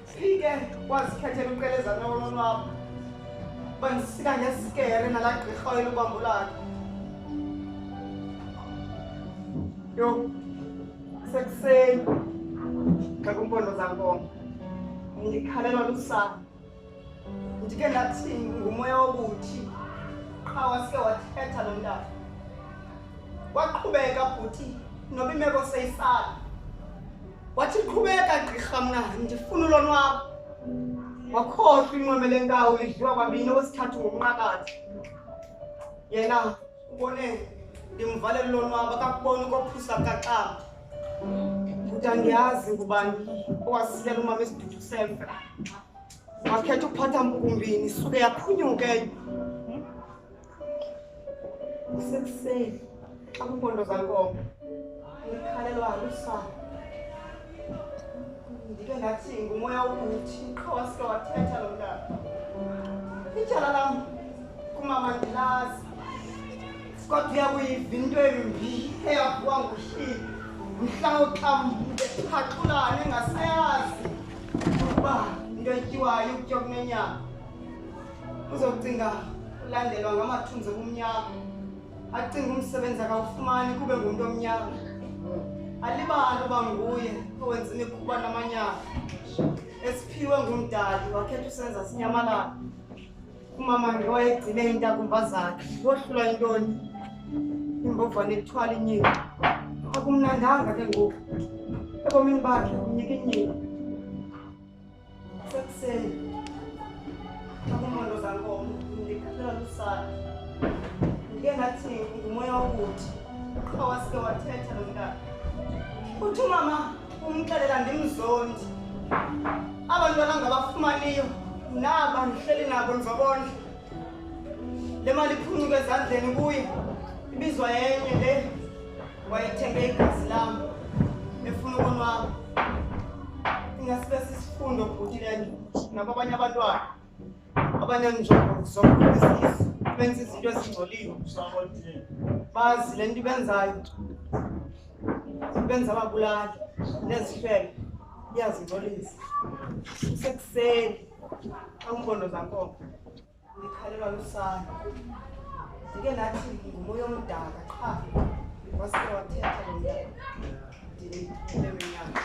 Sike wasikhethela ukelezana olonwabo. Banisika ngesikere nalagqirha welubambo lakhe. Yo, sekuseni. Xa kumpondo zankomo. Ngikhalelwa lusana. Ndike ndathi ngumoya wobuthi. Qha wasike wathetha lo mntana. Waqhubeka bhuti noba imeko seyisala. Wathi qhubeka gqirha mna ndifuna ulonwabo. Wakhohlwa inqweme lenkawu lidliwa kwabini okwesithathu ngomnqakathi. Yena ubone ndimvalela ulonwabo akakuboni kophusa kaqama. Bhuti andiyazi ngubani owasilela umama esidudu semfe. Wakhetha ukuphatha mpukumbini suke yaphunyuke. Sekuseni xa kumpondo zankomo ngikhalelwa lusana. Ndike ndathi ngumoya wobuthi qha wasike wathetha lo mntana. Ityala lam kumama ndilazi kodwa uyakuyiva into embi eyavuka nguhlili mhlawuxa bexhaqulana engasayazi ukuba into etyiwayo ukutya okunenyama uzocinga ulandelwa ngamathunzi obumnyama acinga umsebenzi akawufumani kube ngumntu omnyama alibali uba nguye owenza imikhuba namanyala esiphiwe ngumdali wakhetha usenza sinyamalala umama ngowayegcine iintakumba zakhe wohlulwa yintoni imbovane ethwala inyini akumnandanga ke ngoku ebomini bakhe kunyika inyini sekuseni akumondo zankomo ndikhalela lusana ndike ngathi ngumoya wobuthi qha wasike wathetha lo mntana uthi umama umxelela ndimzondi abantwana ngabafumaniyo naba ndihleli nabo ndizobondla le mali iphunyuke ezandleni kuye ibizwa yenye le wayethenge igazi lam efuna ukonwaba ingasibe sisifundo bhuti lento nabo abanye abantwana abaneenjongo zokukhulisa benza izinto ezingcoliwe bazi le nto ibenzayo ibenza ababulali nezihlelo iyazingcolisa sekuseni angumpondo zankomo ndikhalelwa lusana ndike ndathi ngumoya omdaka qha wasike wathetha lo mntana ndileminyaka.